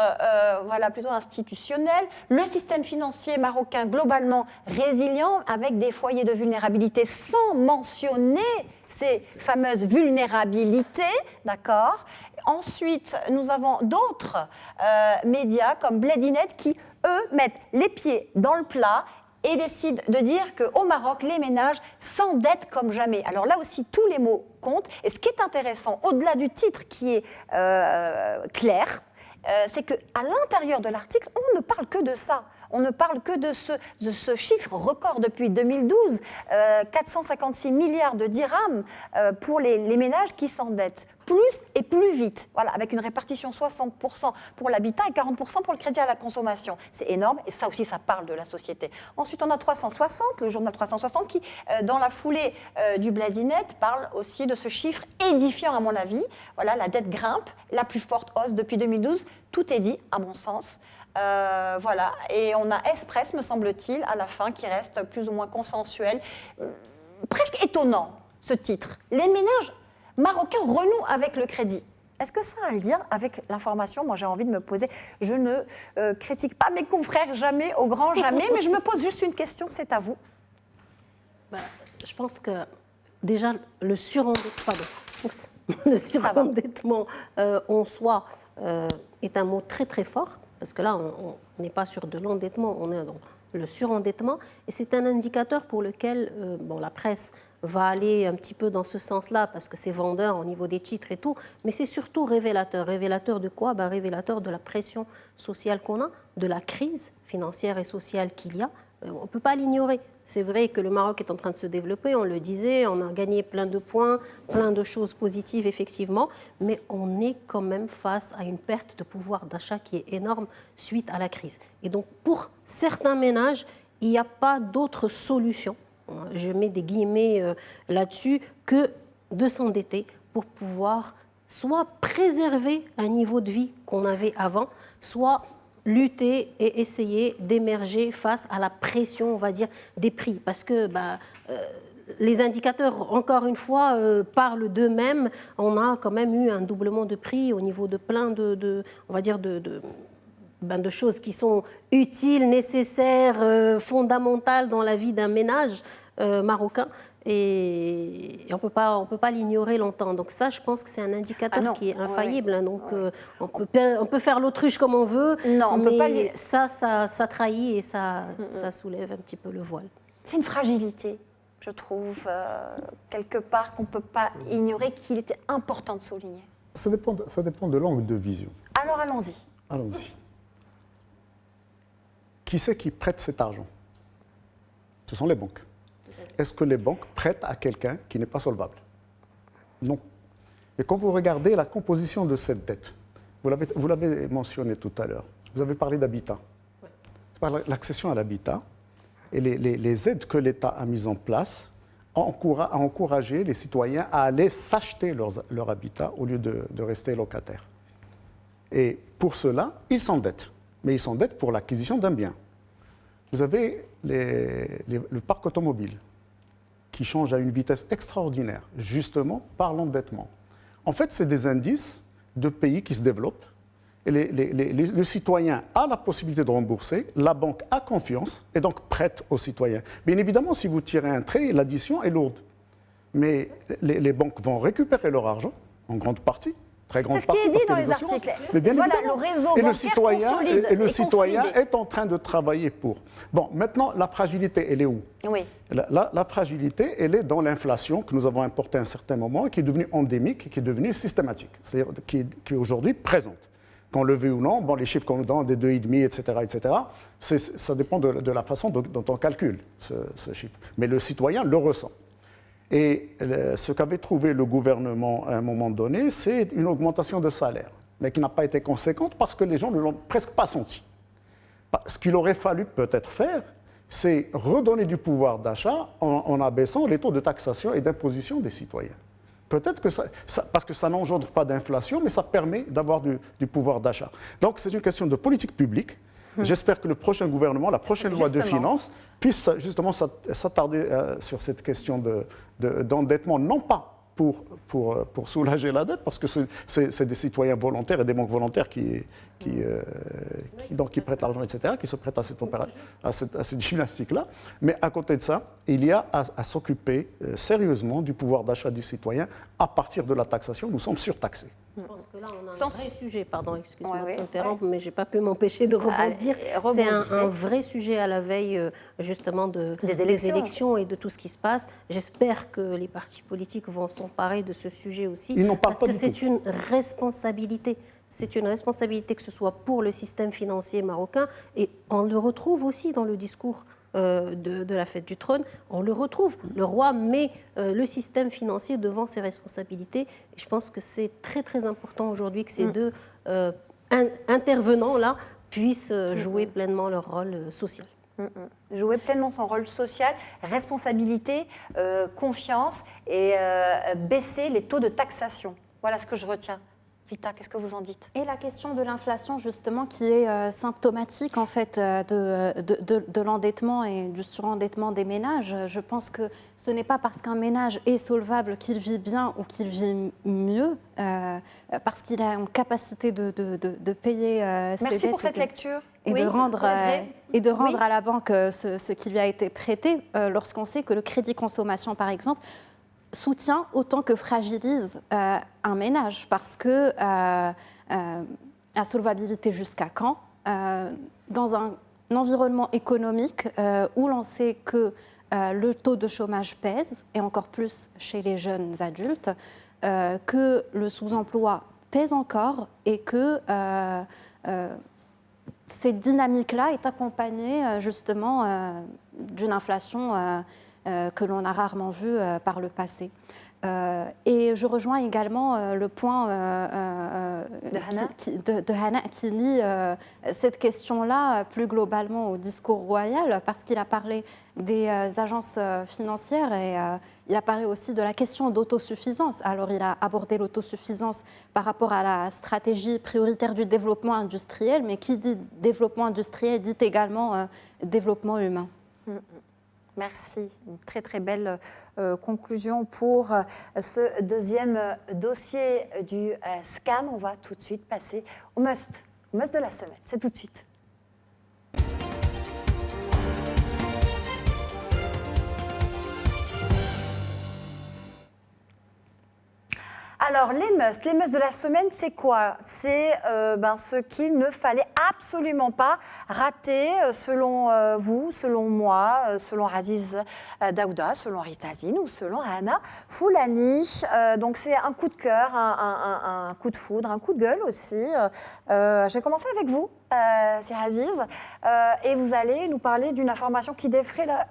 plutôt institutionnel, le système financier marocain globalement résilient, avec des foyers de vulnérabilité, sans mentionner ces fameuses vulnérabilités, d'accord. Ensuite, nous avons d'autres médias comme Bledinet qui, eux, mettent les pieds dans le plat et décide de dire qu'au Maroc, les ménages s'endettent comme jamais. Alors là aussi, tous les mots comptent. Et ce qui est intéressant, au-delà du titre qui est clair, c'est qu'à l'intérieur de l'article, on ne parle que de ça. On ne parle que de ce chiffre record depuis 2012, 456 milliards de dirhams pour les ménages qui s'endettent. Plus et plus vite, voilà, avec une répartition 60% pour l'habitat et 40% pour le crédit à la consommation. C'est énorme et ça aussi, ça parle de la société. Ensuite, on a 360, le journal 360 qui, dans la foulée du Bledinet, parle aussi de ce chiffre édifiant à mon avis. Voilà, la dette grimpe, la plus forte hausse depuis 2012. Tout est dit, à mon sens. Voilà, et on a Express, me semble-t-il, à la fin, qui reste plus ou moins consensuel. Presque étonnant, ce titre. Les ménages marocains renouent avec le crédit. Est-ce que ça a à le dire avec l'information? Moi, j'ai envie de me poser. Je ne critique pas mes confrères jamais, au grand jamais, mais je me pose juste une question, c'est à vous. Je pense que déjà, le surendettement en soi est un mot très très fort, parce que là, on n'est pas sur de l'endettement, on est dans le surendettement, et c'est un indicateur pour lequel la presse va aller un petit peu dans ce sens-là, parce que c'est vendeur au niveau des titres et tout, mais c'est surtout révélateur. Révélateur de quoi? Révélateur de la pression sociale qu'on a, de la crise financière et sociale qu'il y a. On ne peut pas l'ignorer. C'est vrai que le Maroc est en train de se développer, on le disait, on a gagné plein de points, plein de choses positives, effectivement, mais on est quand même face à une perte de pouvoir d'achat qui est énorme suite à la crise. Et donc, pour certains ménages, il n'y a pas d'autre solution, je mets des guillemets là-dessus, que de s'endetter pour pouvoir soit préserver un niveau de vie qu'on avait avant, soit lutter et essayer d'émerger face à la pression, on va dire, des prix. Parce que les indicateurs, encore une fois, parlent d'eux-mêmes. On a quand même eu un doublement de prix au niveau de plein on va dire, de choses qui sont utiles, nécessaires, fondamentales dans la vie d'un ménage marocain. Et on peut pas l'ignorer longtemps. Donc ça, je pense que c'est un indicateur qui est infaillible. Ouais. Donc on peut faire l'autruche comme on veut, non, on mais peut pas ça trahit et ça soulève un petit peu le voile. C'est une fragilité, je trouve, quelque part qu'on ne peut pas ignorer, qu'il était important de souligner. Ça dépend de l'angle de vision. Alors allons-y. Allons-y. Qui c'est qui prête cet argent? Ce sont les banques. Est-ce que les banques prêtent à quelqu'un qui n'est pas solvable? Non. Et quand vous regardez la composition de cette dette, vous l'avez mentionné tout à l'heure, vous avez parlé d'habitat. Ouais. L'accession à l'habitat et les aides que l'État a mises en place ont encouragé les citoyens à aller s'acheter leur habitat au lieu de rester locataires. Et pour cela, ils s'endettent. Mais ils s'endettent pour l'acquisition d'un bien. Vous avez le parc automobile qui change à une vitesse extraordinaire, justement par l'endettement. En fait, c'est des indices de pays qui se développent. Et le citoyen a la possibilité de rembourser, la banque a confiance et donc prête aux citoyens. Bien évidemment, si vous tirez un trait, l'addition est lourde. Mais les banques vont récupérer leur argent, en grande partie. Très grande partie, c'est ce qui est dit dans les articles. Mais bien voilà, évidemment. le réseau bancaire le citoyen est en train de travailler pour. Bon, maintenant, la fragilité, elle est où? Oui. La fragilité, elle est dans l'inflation que nous avons importée à un certain moment et qui est devenue endémique et qui est devenue systématique, c'est-à-dire qui est aujourd'hui présente. Qu'on le veut ou non, les chiffres qu'on nous donne, des 2,5, etc., ça dépend de la façon dont on calcule ce chiffre. Mais le citoyen le ressent. Et ce qu'avait trouvé le gouvernement à un moment donné, c'est une augmentation de salaire, mais qui n'a pas été conséquente parce que les gens ne l'ont presque pas senti. Ce qu'il aurait fallu peut-être faire, c'est redonner du pouvoir d'achat en abaissant les taux de taxation et d'imposition des citoyens. Peut-être que parce que ça n'engendre pas d'inflation, mais ça permet d'avoir du pouvoir d'achat. Donc c'est une question de politique publique. J'espère que le prochain gouvernement, la prochaine loi de finances, puisse justement s'attarder sur cette question d'endettement, non pas pour soulager la dette, parce que c'est des citoyens volontaires et des banques volontaires qui prêtent l'argent, etc., qui se prêtent à cette gymnastique-là. Mais à côté de ça, il y a à s'occuper sérieusement du pouvoir d'achat du citoyen à partir de la taxation. Nous sommes surtaxés. Je pense que là, on a un vrai sujet, pardon, excuse-moi Ouais, de t'interrompre, mais je n'ai pas pu m'empêcher de rebondir. C'est un vrai sujet à la veille, justement, des élections et de tout ce qui se passe. J'espère que les partis politiques vont s'emparer de ce sujet aussi, Ils n'ont pas parce que c'est une responsabilité. C'est une responsabilité que ce soit pour le système financier marocain, et on le retrouve aussi dans le discours de la fête du trône, on le retrouve. Le roi met le système financier devant ses responsabilités. Et je pense que c'est très très important aujourd'hui que ces deux intervenants-là puissent jouer pleinement leur rôle social. Jouer pleinement son rôle social, responsabilité, confiance et baisser les taux de taxation. Voilà ce que je retiens. Rita, qu'est-ce que vous en dites? Et la question de l'inflation, justement, qui est symptomatique, en fait, de l'endettement et du surendettement des ménages. Je pense que ce n'est pas parce qu'un ménage est solvable qu'il vit bien ou qu'il vit mieux, parce qu'il a une capacité de payer ses dettes. Merci pour cette lecture. Et oui, de rendre oui. à la banque ce qui lui a été prêté, lorsqu'on sait que le crédit consommation, par exemple, soutient autant que fragilise un ménage, parce que à solvabilité jusqu'à quand, dans un environnement économique où l'on sait que le taux de chômage pèse, et encore plus chez les jeunes adultes, que le sous-emploi pèse encore, et que cette dynamique-là est accompagnée justement d'une inflation que l'on a rarement vu par le passé. Et je rejoins également le point de Hana qui lie cette question-là plus globalement au discours royal, parce qu'il a parlé des agences financières et il a parlé aussi de la question d'autosuffisance. Alors il a abordé l'autosuffisance par rapport à la stratégie prioritaire du développement industriel, mais qui dit développement industriel dit également développement humain. Merci. Une très très belle conclusion pour ce deuxième dossier du scan. On va tout de suite passer au must de la semaine. C'est tout de suite. Alors, les musts de la semaine, c'est quoi? C'est ce qu'il ne fallait absolument pas rater, selon vous, selon moi, selon Aziz Daouda, selon Rita Zine ou selon Hana Foulani. Donc, c'est un coup de cœur, un coup de foudre, un coup de gueule aussi. Je vais commencer avec vous, c'est Aziz, et vous allez nous parler d'une information qui défraie la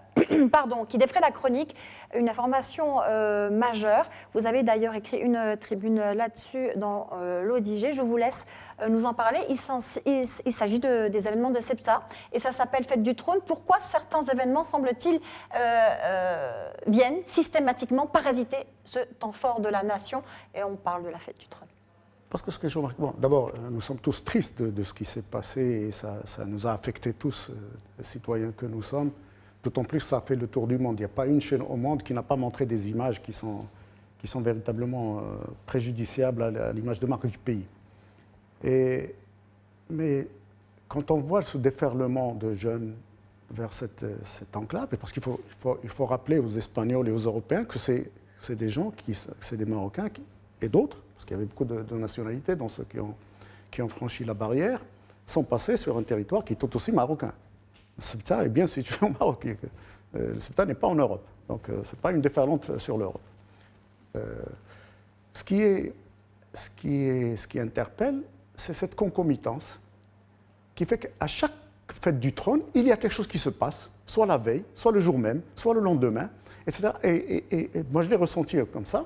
chronique, une information majeure. Vous avez d'ailleurs écrit une tribune là-dessus dans l'ODIG. Je vous laisse nous en parler. Il s'agit des événements de Sebta et ça s'appelle Fête du Trône. Pourquoi certains événements, semble-t-il, viennent systématiquement parasiter ce temps fort de la nation? Et on parle de la Fête du Trône. Parce que ce que je remarque, d'abord, nous sommes tous tristes de ce qui s'est passé et ça nous a affectés tous, les citoyens que nous sommes. D'autant plus que ça a fait le tour du monde. Il n'y a pas une chaîne au monde qui n'a pas montré des images qui sont véritablement préjudiciables à l'image de marque du pays. Mais quand on voit ce déferlement de jeunes vers cette enclave, parce qu'il faut rappeler aux Espagnols et aux Européens que c'est des gens, c'est des Marocains et d'autres, parce qu'il y avait beaucoup de nationalités, dont ceux qui ont franchi la barrière, sont passés sur un territoire qui est tout aussi marocain. Le Sebta est bien situé au Maroc. Le Sebta n'est pas en Europe. Donc, ce n'est pas une déferlante sur l'Europe. Ce qui interpelle, c'est cette concomitance qui fait qu'à chaque fête du trône, il y a quelque chose qui se passe, soit la veille, soit le jour même, soit le lendemain, etc. Et moi, je l'ai ressenti comme ça.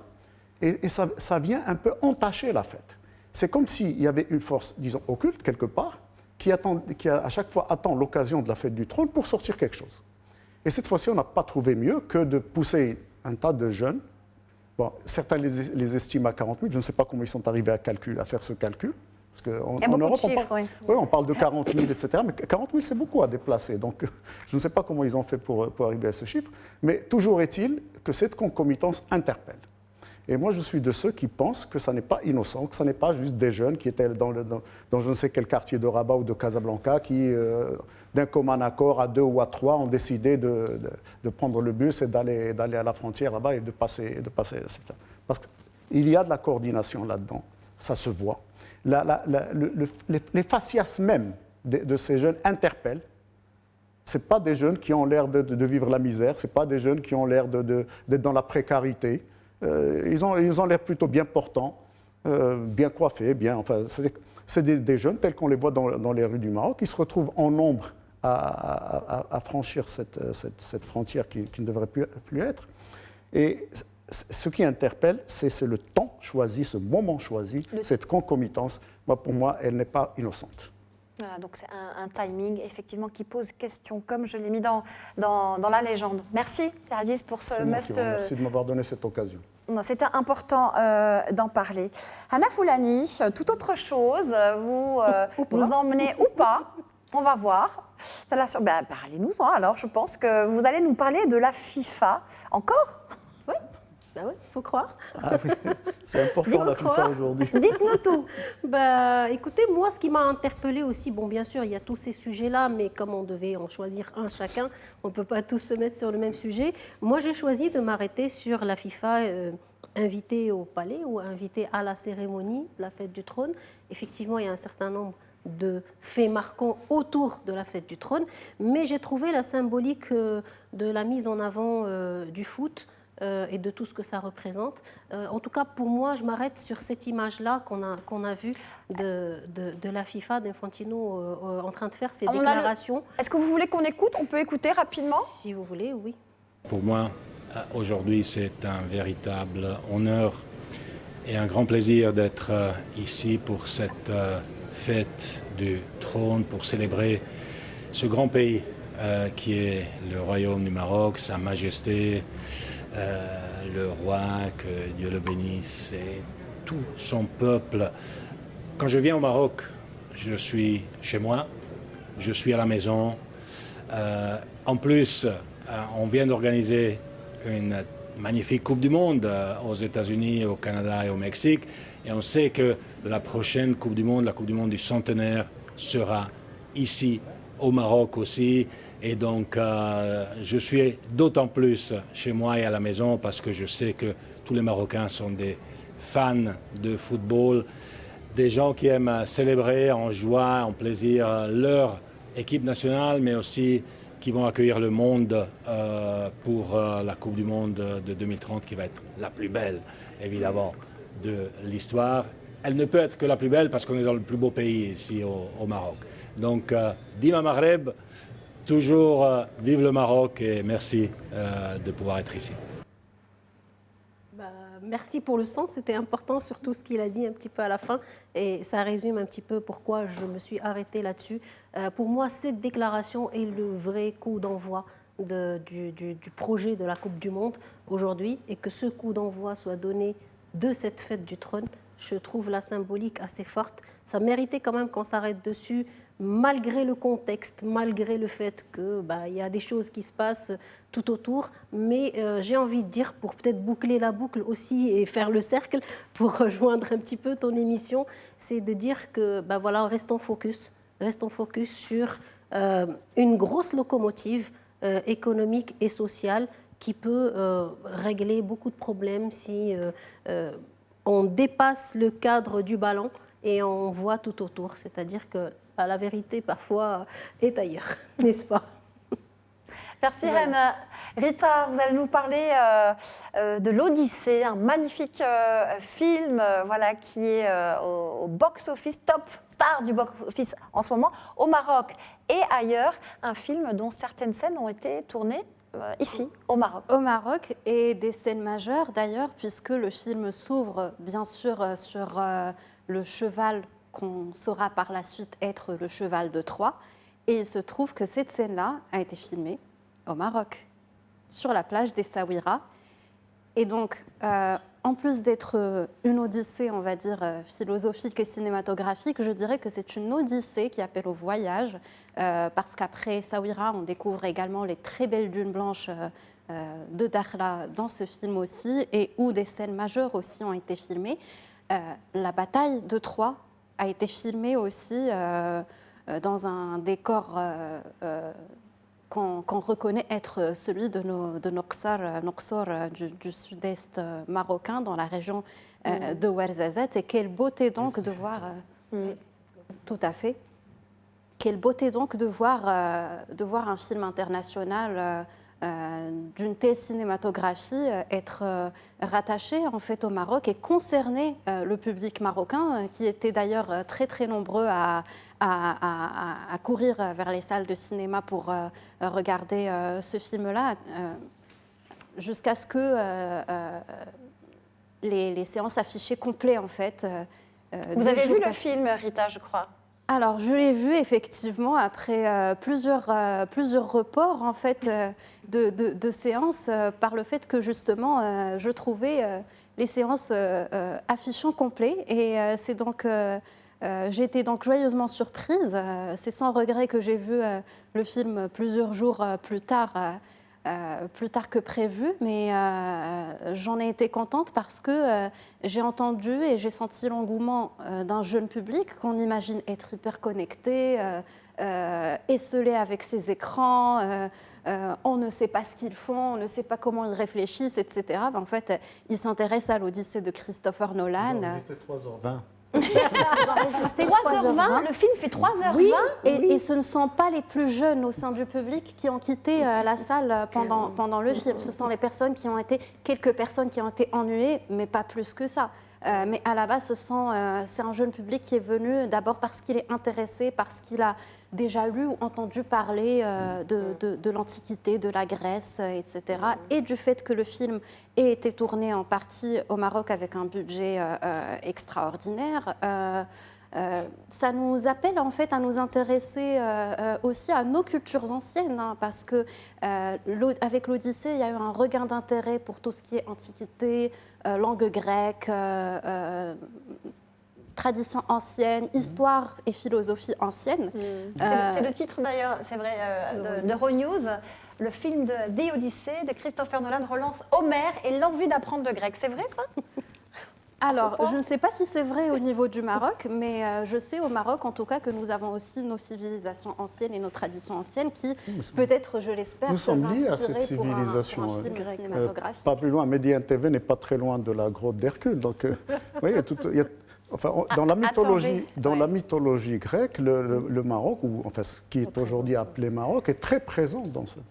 Et ça vient un peu entacher la fête. C'est comme s'il y avait une force, disons, occulte, quelque part, qui à chaque fois attend l'occasion de la fête du trône pour sortir quelque chose. Et cette fois-ci, on n'a pas trouvé mieux que de pousser un tas de jeunes Bon, certains les estiment à 40 000. Je ne sais pas comment ils sont arrivés à faire ce calcul. Parce qu'en Il y a beaucoup de Europe, chiffres, oui. oui, on parle de 40 000, etc. Mais 40 000, c'est beaucoup à déplacer. Donc, je ne sais pas comment ils ont fait pour arriver à ce chiffre. Mais toujours est-il que cette concomitance interpelle. Et moi, je suis de ceux qui pensent que ça n'est pas innocent, que ça n'est pas juste des jeunes qui étaient dans je ne sais quel quartier de Rabat ou de Casablanca qui, d'un commun accord, à 2 ou à 3, ont décidé de prendre le bus et d'aller à la frontière là-bas et de passer, etc. Parce qu'il y a de la coordination là-dedans, ça se voit. Les facias même de ces jeunes interpellent. Ce pas des jeunes qui ont l'air de vivre la misère, ce pas des jeunes qui ont l'air d'être dans la précarité. Ils ont l'air plutôt bien portants, bien coiffés, c'est des jeunes tels qu'on les voit dans les rues du Maroc, qui se retrouvent en nombre à franchir cette frontière qui ne devrait plus être. Et ce qui interpelle, c'est le temps choisi, ce moment choisi, cette concomitance. Pour moi, elle n'est pas innocente. Voilà, donc c'est un timing effectivement qui pose question, comme je l'ai mis dans la légende. Merci Aziz pour ce must. Merci de m'avoir donné cette occasion. C'était important d'en parler. Hana Foulani, tout autre chose, vous nous emmenez ou pas, on va voir. Parlez-nous-en alors, je pense que vous allez nous parler de la FIFA. Encore ? Oui, bah oui, faut croire. Ah oui, c'est important la FIFA aujourd'hui. Dites-nous tout. Écoutez, moi, ce qui m'a interpellée aussi, bon, bien sûr, il y a tous ces sujets-là, mais comme on devait en choisir un chacun, on ne peut pas tous se mettre sur le même sujet. Moi, j'ai choisi de m'arrêter sur la FIFA invitée au palais ou invitée à la cérémonie de la fête du trône. Effectivement, il y a un certain nombre de faits marquants autour de la fête du trône, mais j'ai trouvé la symbolique de la mise en avant du foot et de tout ce que ça représente. En tout cas, pour moi, je m'arrête sur cette image-là qu'on a vue de la FIFA, d'Infantino en train de faire ses déclarations. Est-ce que vous voulez qu'on écoute ? On peut écouter rapidement ? Si vous voulez, oui. Pour moi, aujourd'hui, c'est un véritable honneur et un grand plaisir d'être ici pour cette fête du trône, pour célébrer ce grand pays qui est le Royaume du Maroc, Sa Majesté, le roi, que Dieu le bénisse, et tout son peuple. Quand je viens au Maroc, je suis chez moi, je suis à la maison. En plus, on vient d'organiser une magnifique Coupe du Monde aux États-Unis, au Canada et au Mexique. Et on sait que la prochaine Coupe du Monde, la Coupe du Monde du centenaire, sera ici, au Maroc aussi. Et donc, je suis d'autant plus chez moi et à la maison parce que je sais que tous les Marocains sont des fans de football, des gens qui aiment célébrer en joie, en plaisir leur équipe nationale, mais aussi qui vont accueillir le monde pour la Coupe du Monde de 2030 qui va être la plus belle, évidemment, de l'histoire. Elle ne peut être que la plus belle parce qu'on est dans le plus beau pays ici au Maroc. Donc, Dima Maghreb, toujours vive le Maroc et merci de pouvoir être ici. Merci pour le sens, c'était important surtout ce qu'il a dit un petit peu à la fin et ça résume un petit peu pourquoi je me suis arrêtée là-dessus. Pour moi, cette déclaration est le vrai coup d'envoi du projet de la Coupe du Monde aujourd'hui et que ce coup d'envoi soit donné de cette fête du trône, je trouve la symbolique assez forte. Ça méritait quand même qu'on s'arrête dessus malgré le contexte, malgré le fait qu'il y a des choses qui se passent tout autour. Mais j'ai envie de dire, pour peut-être boucler la boucle aussi et faire le cercle, pour rejoindre un petit peu ton émission, c'est de dire que restons focus sur une grosse locomotive économique et sociale qui peut régler beaucoup de problèmes si on dépasse le cadre du ballon et on voit tout autour. C'est-à-dire que la vérité, parfois, est ailleurs, n'est-ce pas ? Merci, Hana. Rita, vous allez nous parler de l'Odyssée, un magnifique film qui est au box-office, top star du box-office en ce moment, au Maroc et ailleurs. Un film dont certaines scènes ont été tournées ici, au Maroc. Au Maroc, et des scènes majeures d'ailleurs, puisque le film s'ouvre bien sûr sur le cheval qu'on saura par la suite être le cheval de Troie. Et il se trouve que cette scène-là a été filmée au Maroc, sur la plage d'Essaouira. Et donc, en plus d'être une odyssée, on va dire, philosophique et cinématographique, je dirais que c'est une odyssée qui appelle au voyage, parce qu'après Saouira, on découvre également les très belles dunes blanches de Dakhla dans ce film aussi, et où des scènes majeures aussi ont été filmées. La bataille de Troie a été filmée aussi dans un décor qu'on reconnaît être celui de Noxor du sud-est marocain, dans la région de Ouarzazate. Et quelle beauté donc de voir... Tout à fait. Quelle beauté donc de voir un film international d'une telle cinématographie être rattaché en fait au Maroc et concerner le public marocain, qui était d'ailleurs très très nombreux à courir vers les salles de cinéma pour regarder ce film-là, jusqu'à ce que les séances affichaient complet en fait. Vous avez vu le film, Rita, je crois? Alors, je l'ai vu effectivement après plusieurs reports en fait de séances par le fait que justement je trouvais les séances affichant complet, et c'est donc j'ai été donc joyeusement surprise. C'est sans regret que j'ai vu le film plusieurs jours plus tard que prévu, mais j'en ai été contente parce que j'ai entendu et j'ai senti l'engouement d'un jeune public qu'on imagine être hyper connecté, esselé avec ses écrans, on ne sait pas ce qu'ils font, on ne sait pas comment ils réfléchissent, etc. En fait, ils s'intéressent à l'Odyssée de Christopher Nolan. C'était 3h20. 3h20, le film fait 3h20. Oui, et ce ne sont pas les plus jeunes au sein du public qui ont quitté la salle pendant le film. Ce sont quelques personnes qui ont été ennuyées, mais pas plus que ça. Mais à la base, c'est un jeune public qui est venu d'abord parce qu'il est intéressé, parce qu'il a déjà lu ou entendu parler de l'Antiquité, de la Grèce, etc. Et du fait que le film ait été tourné en partie au Maroc avec un budget extraordinaire. Ça nous appelle en fait à nous intéresser aussi à nos cultures anciennes, hein, parce que avec l'Odyssée, il y a eu un regain d'intérêt pour tout ce qui est antiquité, langue grecque, tradition ancienne, histoire et philosophie ancienne. C'est le titre d'ailleurs, c'est vrai, d'Euronews. Le film de The Odyssey de Christopher Nolan relance Homère et l'envie d'apprendre le grec. C'est vrai ça? Alors, je ne sais pas si c'est vrai au niveau du Maroc, mais je sais au Maroc, en tout cas, que nous avons aussi nos civilisations anciennes et nos traditions anciennes qui, peut-être, je l'espère, nous sommes liés à cette civilisation. pour un film cinématographique. Pas plus loin, Médien TV n'est pas très loin de la grotte d'Hercule. Donc, oui, dans la mythologie grecque, le Maroc, ou enfin ce qui est aujourd'hui appelé Maroc, est très présent dans cette.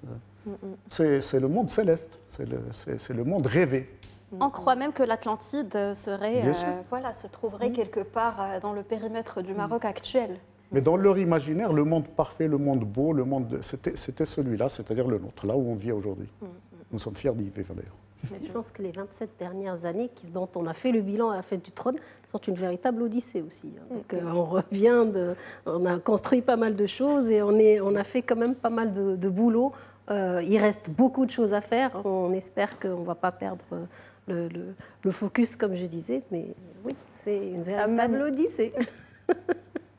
C'est le monde céleste, c'est le monde rêvé. On croit même que l'Atlantide se trouverait quelque part dans le périmètre du Maroc actuel. Mais dans leur imaginaire, le monde parfait, le monde beau, c'était celui-là, c'est-à-dire le nôtre, là où on vit aujourd'hui. Nous sommes fiers d'y vivre d'ailleurs. Mais je pense que les 27 dernières années dont on a fait le bilan à la Fête du Trône sont une véritable odyssée aussi. Donc on a construit pas mal de choses et on a fait quand même pas mal de boulot. Il reste beaucoup de choses à faire. On espère qu'on ne va pas perdre le focus, comme je disais. Mais oui, c'est une véritable odyssée.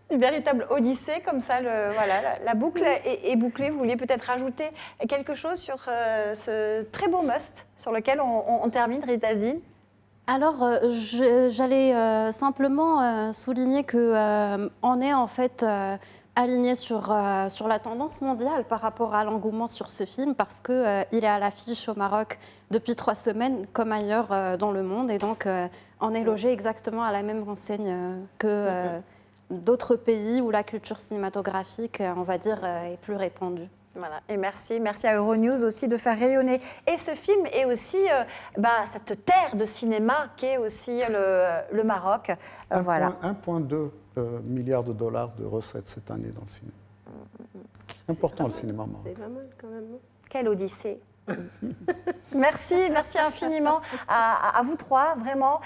Une véritable odyssée, comme ça, la boucle est bouclée. Vous vouliez peut-être rajouter quelque chose sur ce très beau must sur lequel on termine, Rita Zine? Alors, j'allais simplement souligner qu'on est en fait aligné sur la tendance mondiale par rapport à l'engouement sur ce film, parce qu'il est à l'affiche au Maroc depuis 3 semaines, comme ailleurs dans le monde. Et donc, on est logé exactement à la même enseigne que d'autres pays où la culture cinématographique, on va dire, est plus répandue. Voilà, et merci à Euronews aussi de faire rayonner. Et ce film est aussi cette terre de cinéma qu'est aussi le Maroc. 1,2 milliard de dollars de recettes cette année dans le cinéma. C'est important le cinéma marocain. C'est pas mal quand même. Quelle odyssée! Merci infiniment à vous trois, vraiment,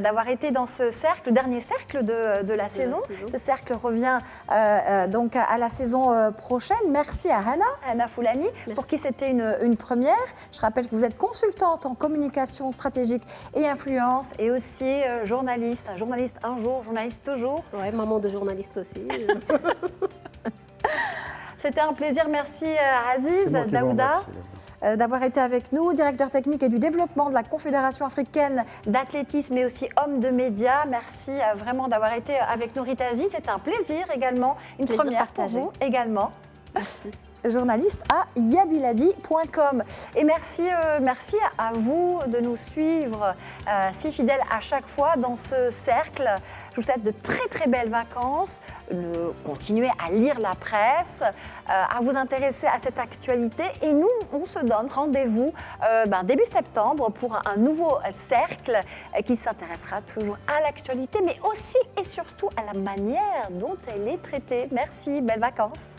d'avoir été dans ce cercle, le dernier cercle de la saison. Ce cercle revient donc à la saison prochaine. Merci à Hana Foulani, pour qui c'était une première. Je rappelle que vous êtes consultante en communication stratégique et influence, et aussi journaliste un jour, journaliste toujours. Ouais, maman de journaliste aussi. C'était un plaisir. Merci Aziz C'est moi qui vous Daouda remercie. d'avoir été avec nous, directeur technique et du développement de la Confédération africaine d'athlétisme et aussi homme de médias. Merci vraiment d'avoir été avec nous, Rita Aziz. C'était un plaisir également, une Plaisir première partagé. pour vous également. Merci. Journaliste à yabiladi.com. Et merci à vous de nous suivre si fidèles à chaque fois dans ce cercle. Je vous souhaite de très très belles vacances. Continuez à lire la presse, à vous intéresser à cette actualité. Et nous, on se donne rendez-vous début septembre pour un nouveau cercle qui s'intéressera toujours à l'actualité, mais aussi et surtout à la manière dont elle est traitée. Merci, belles vacances.